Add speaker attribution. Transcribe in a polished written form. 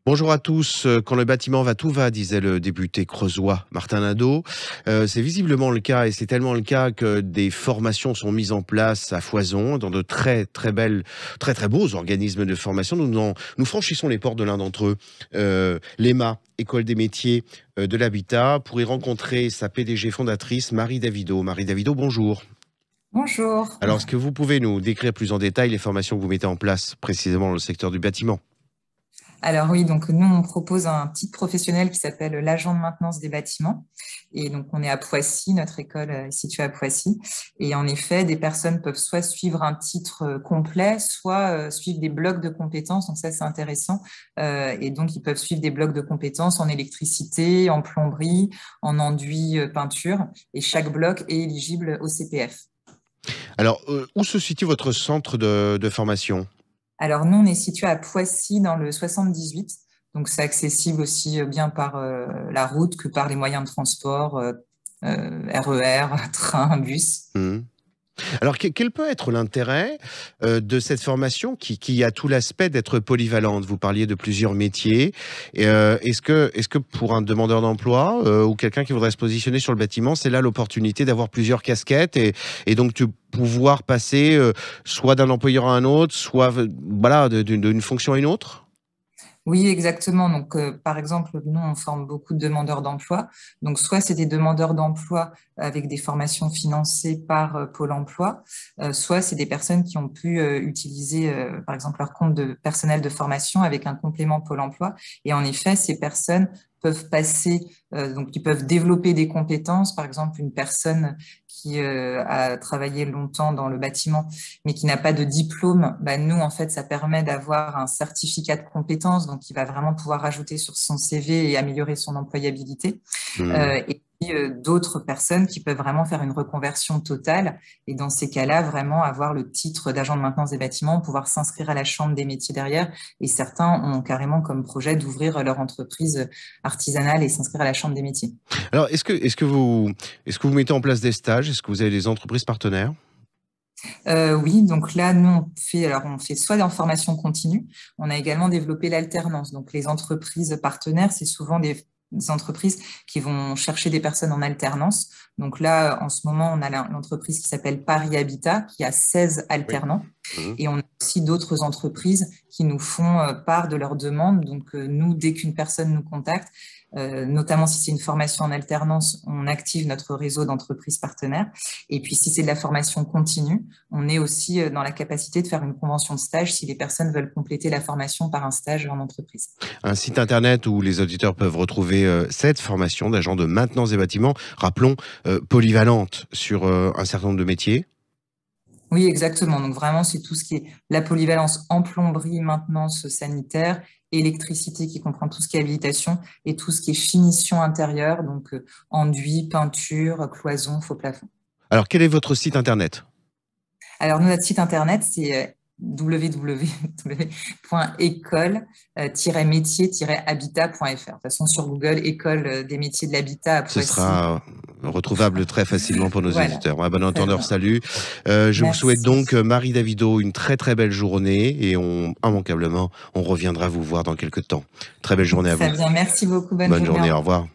Speaker 1: Bonjour à tous. Quand le bâtiment va, tout va, disait le député creusois Martin Nadeau. C'est visiblement le cas et c'est tellement le cas que des formations sont mises en place à foison dans de très beaux organismes de formation. Nous franchissons les portes de l'un d'entre eux, l'EMA, École des métiers de l'habitat, pour y rencontrer sa PDG fondatrice, Marie Davido. Marie Davido, bonjour.
Speaker 2: Bonjour.
Speaker 1: Alors, est-ce que vous pouvez nous décrire plus en détail les formations que vous mettez en place précisément dans le secteur du bâtiment?
Speaker 2: Alors oui, donc nous, on propose un titre professionnel qui s'appelle l'agent de maintenance des bâtiments. Et donc, on est à Poissy, notre école est située à Poissy. Et en effet, des personnes peuvent soit suivre un titre complet, soit suivre des blocs de compétences. Donc ça, c'est intéressant. Et donc, ils peuvent suivre des blocs de compétences en électricité, en plomberie, en enduit peinture. Et chaque bloc est éligible au CPF.
Speaker 1: Alors, où se situe votre centre de formation?
Speaker 2: Alors, nous, on est situé à Poissy dans le 78. Donc, c'est accessible aussi bien par la route que par les moyens de transport, RER, train, bus.
Speaker 1: Mmh. Alors, quel peut être l'intérêt de cette formation qui a tout l'aspect d'être polyvalente? Vous parliez de plusieurs métiers. Et, est-ce que pour un demandeur d'emploi ou quelqu'un qui voudrait se positionner sur le bâtiment, c'est là l'opportunité d'avoir plusieurs casquettes et donc de pouvoir passer soit d'un employeur à un autre, soit voilà, d'une fonction à une autre?
Speaker 2: Oui, exactement. Donc, par exemple, nous, on forme beaucoup de demandeurs d'emploi. Donc, soit c'est des demandeurs d'emploi avec des formations financées par Pôle emploi, soit c'est des personnes qui ont pu utiliser, par exemple, leur compte de personnel de formation avec un complément Pôle emploi. Et en effet, ces personnes peuvent passer, donc ils peuvent développer des compétences. Par exemple, une personne qui a travaillé longtemps dans le bâtiment mais qui n'a pas de diplôme, bah, nous, en fait, ça permet d'avoir un certificat de compétence, donc il va vraiment pouvoir rajouter sur son CV et améliorer son employabilité.
Speaker 1: Mmh.
Speaker 2: Et puis, d'autres personnes qui peuvent vraiment faire une reconversion totale et dans ces cas-là, vraiment avoir le titre d'agent de maintenance des bâtiments, pouvoir s'inscrire à la chambre des métiers derrière. Et certains ont carrément comme projet d'ouvrir leur entreprise artisanale et s'inscrire à la chambre des métiers.
Speaker 1: Alors, est-ce que vous mettez en place des stages? Est-ce que vous avez des entreprises partenaires?
Speaker 2: Oui, donc là, nous, on fait soit en formation continue, on a également développé l'alternance. Donc, les entreprises partenaires, c'est souvent des entreprises qui vont chercher des personnes en alternance. Donc là, en ce moment, on a l'entreprise qui s'appelle Paris Habitat, qui a 16
Speaker 1: Oui.
Speaker 2: alternants.
Speaker 1: Mmh.
Speaker 2: Et on a aussi d'autres entreprises qui nous font part de leurs demandes. Donc, nous, dès qu'une personne nous contacte, notamment si c'est une formation en alternance, on active notre réseau d'entreprises partenaires. Et puis, si c'est de la formation continue, on est aussi dans la capacité de faire une convention de stage si les personnes veulent compléter la formation par un stage en entreprise.
Speaker 1: Un site internet où les auditeurs peuvent retrouver cette formation d'agent de maintenance des bâtiments, rappelons, polyvalente sur un certain nombre de métiers.
Speaker 2: Oui, exactement. Donc vraiment, c'est tout ce qui est la polyvalence en plomberie, maintenance sanitaire, électricité qui comprend tout ce qui est habilitation et tout ce qui est finition intérieure, donc enduit, peinture, cloison, faux plafond.
Speaker 1: Alors, quel est votre site internet?
Speaker 2: Alors, nous, notre site internet, c'est www.école-métier-habitat.fr. De toute façon, sur Google, École des métiers de l'habitat à
Speaker 1: Ce
Speaker 2: Poissy.
Speaker 1: sera retrouvable très facilement pour nos
Speaker 2: Voilà,
Speaker 1: auditeurs. À bon
Speaker 2: très
Speaker 1: entendeur,
Speaker 2: bien.
Speaker 1: salut. Je vous souhaite donc,
Speaker 2: Merci.
Speaker 1: Marie Davido, une très belle journée et immanquablement, on reviendra vous voir dans quelques temps. Très belle journée à
Speaker 2: Très
Speaker 1: vous.
Speaker 2: bien. Merci beaucoup. Bonne
Speaker 1: Bonne
Speaker 2: journée. Au
Speaker 1: journée, au
Speaker 2: revoir.
Speaker 1: revoir.